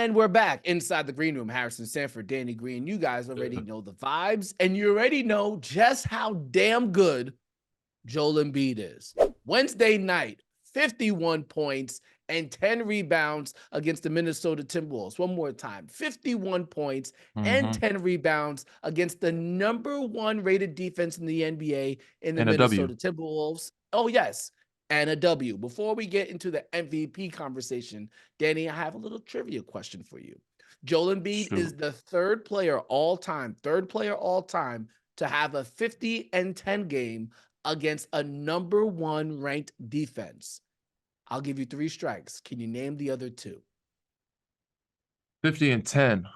And we're back inside the green room. Harrison Sanford, Danny Green. You guys already know the vibes, and you already know just how damn good Joel Embiid is. Wednesday night, 51 points and 10 rebounds against the Minnesota Timberwolves. One more time, 51 points and 10 rebounds against the #1 rated defense in the NBA in the And a W. Minnesota Timberwolves. Oh, yes. And a W. Before we get into the MVP conversation, Danny, I have a little trivia question for you. Joel Embiid is the third player all time to have a 50 and 10 game against a #1 ranked defense. I'll give you 3 strikes. Can you name the other 2? 50 and 10.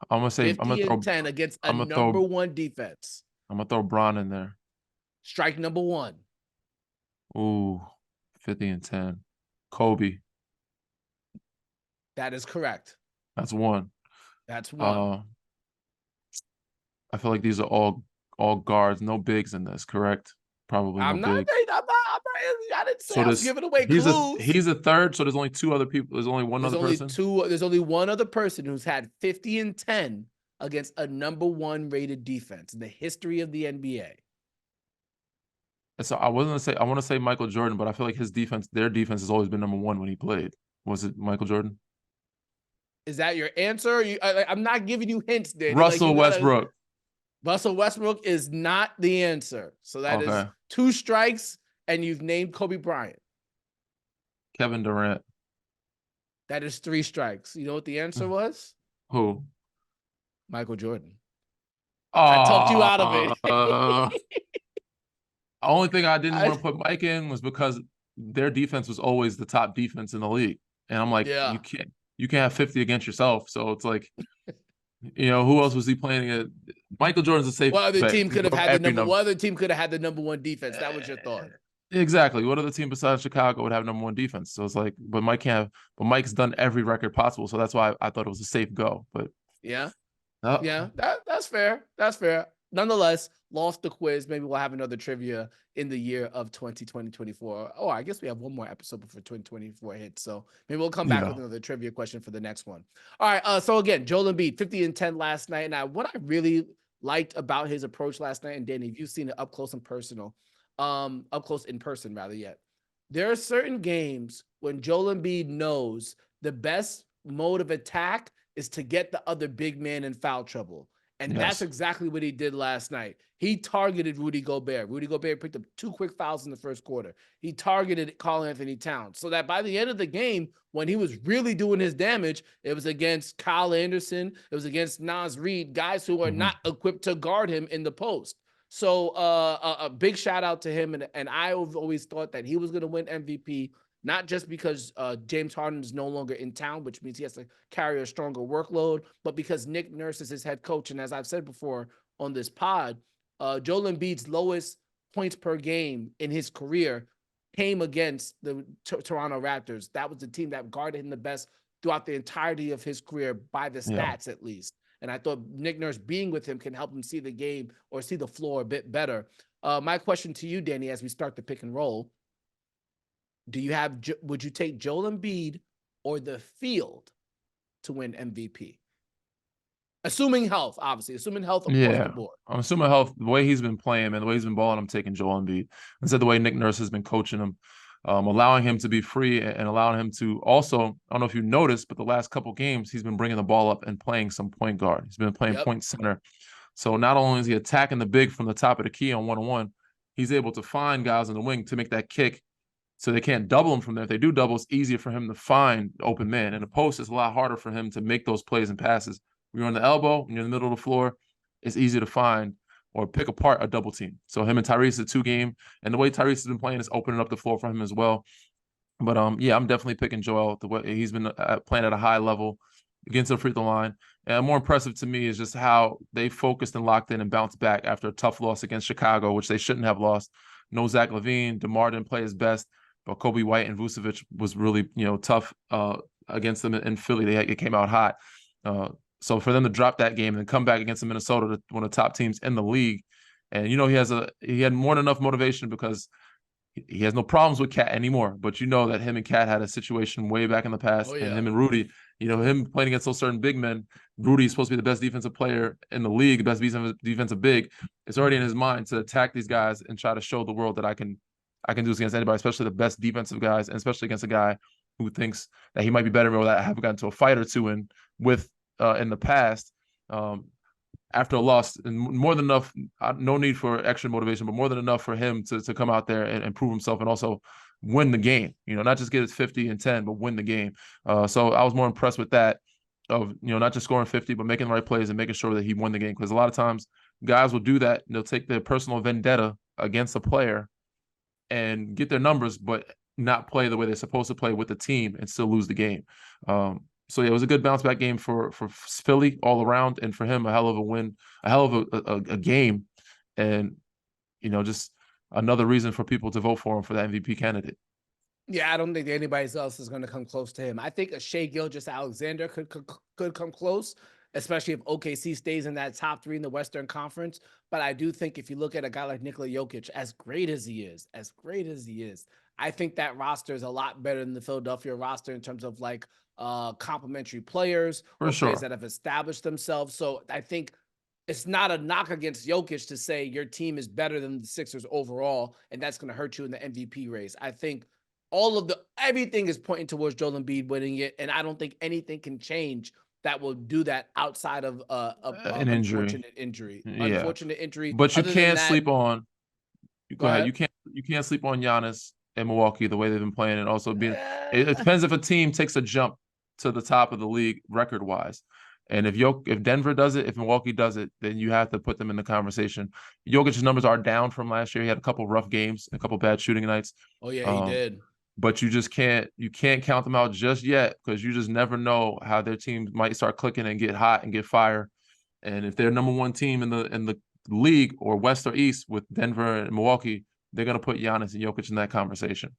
I'm gonna say 50 and 10 against a #1 defense. I'm gonna throw Bron in there. Strike number 1. Ooh, 50 and 10. Kobe. That is correct. That's 1. That's 1. I feel like these are all guards, no bigs in this, correct? Probably no bigs. I didn't say I was giving away clues. He's a third, so there's only 2 other people. There's only one other person? There's only one other person who's had 50 and 10 against a #1 rated defense in the history of the NBA. So I want to say Michael Jordan, but I feel like their defense has always been #1 when he played. Was it Michael Jordan? Is that your answer? I'm not giving you hints, Danny. Russell Westbrook. Russell Westbrook is not the answer. So that is 2 strikes, and you've named Kobe Bryant. Kevin Durant. That is 3 strikes. You know what the answer was? Who? Michael Jordan. I talked you out of it. The only thing I didn't want to put Mike in was because their defense was always the top defense in the league. And I'm like, you can't have 50 against yourself. So it's like, who else was he playing at? Michael Jordan's a safe bet. What other team could have had the #1 defense? That was your thought. Exactly. What other team besides Chicago would have #1 defense? So it's like, but Mike's done every record possible. So that's why I thought it was a safe go. But that's fair. That's fair. Nonetheless, lost the quiz. Maybe we'll have another trivia in the year of 2024. Oh, I guess we have one more episode before 2024 hits. So maybe we'll come back with another trivia question for the next one. All right. So again, Joel Embiid, 50 and 10 last night. And what I really liked about his approach last night, and Danny, if you've seen it up close in person yet, there are certain games when Joel Embiid knows the best mode of attack is to get the other big man in foul trouble. And that's exactly what he did last night. He targeted Rudy Gobert. Rudy Gobert picked up 2 quick fouls in the first quarter. He targeted Karl-Anthony Towns. So that by the end of the game, when he was really doing his damage, it was against Kyle Anderson. It was against Naz Reid, guys who are not equipped to guard him in the post. So a big shout out to him. And I've always thought that he was going to win MVP, not just because James Harden is no longer in town, which means he has to carry a stronger workload, but because Nick Nurse is his head coach. And as I've said before on this pod, Joel Embiid's lowest points per game in his career came against the Toronto Raptors. That was the team that guarded him the best throughout the entirety of his career by the stats, at least. And I thought Nick Nurse being with him can help him see the game or see the floor a bit better. My question to you, Danny, as we start the pick and roll, would you take Joel Embiid or the field to win MVP? Assuming health, obviously. Assuming health across the board. I'm assuming health. The way he's been playing, man, the way he's been balling, I'm taking Joel Embiid. Instead, the way Nick Nurse has been coaching him, allowing him to be free and allowing him to also, I don't know if you noticed, but the last couple games, he's been bringing the ball up and playing some point guard. He's been playing point center. So not only is he attacking the big from the top of the key on one-on-one, he's able to find guys in the wing to make that kick so they can't double him from there. If they do double, it's easier for him to find open man. In the post, it's a lot harder for him to make those plays and passes. When you're on the elbow, when you're in the middle of the floor, it's easy to find or pick apart a double team. So him and Tyrese, a 2-game, and the way Tyrese has been playing is opening up the floor for him as well. But I'm definitely picking Joel. The way he's been playing at a high level against the free throw line. And more impressive to me is just how they focused and locked in and bounced back after a tough loss against Chicago, which they shouldn't have lost. No Zach LaVine, DeMar didn't play his best, but Kobe White and Vucevic was really tough against them in Philly. It came out hot. So for them to drop that game and come back against the Minnesota, one of the top teams in the league, and he had more than enough motivation because he has no problems with Cat anymore. But that him and Cat had a situation way back in the past, and him and Rudy You know, him playing against those certain big men, Rudy's supposed to be the best defensive player in the league, the best defensive big. It's already in his mind to attack these guys and try to show the world that I can do this against anybody, especially the best defensive guys, and especially against a guy who thinks that he might be better or that I have gotten to a fight or two in the past. After a loss, and more than enough, no need for extra motivation, but more than enough for him to come out there and prove himself and also win the game, not just get his 50 and 10, but win the game. So I was more impressed with that of, not just scoring 50, but making the right plays and making sure that he won the game. Because a lot of times guys will do that. They'll take their personal vendetta against a player and get their numbers, but not play the way they're supposed to play with the team and still lose the game. So yeah, it was a good bounce back game for Philly all around, and for him, a hell of a win, a hell of a game, and just another reason for people to vote for him for the MVP candidate. Yeah, I don't think anybody else is going to come close to him. I think a Shai Gilgeous-Alexander could come close, especially if OKC stays in that top 3 in the Western Conference. But I do think if you look at a guy like Nikola Jokic, as great as he is, I think that roster is a lot better than the Philadelphia roster in terms of like complementary players or players that have established themselves. So I think it's not a knock against Jokic to say your team is better than the Sixers overall, and that's going to hurt you in the MVP race. I think everything is pointing towards Joel Embiid winning it, and I don't think anything can change that will do that outside of an unfortunate injury. Yeah. Unfortunate injury. But you can't sleep on. Go ahead. You can't sleep on Giannis and Milwaukee the way they've been playing, and also being. It depends if a team takes a jump to the top of the league record wise. And if Denver does it, if Milwaukee does it, then you have to put them in the conversation. Jokic's numbers are down from last year. He had a couple rough games, a couple bad shooting nights. Oh yeah, he did. But you can't count them out just yet, because you just never know how their team might start clicking and get hot and get fire. And if they're number one team in the league, or West or East, with Denver and Milwaukee, they're gonna put Giannis and Jokic in that conversation.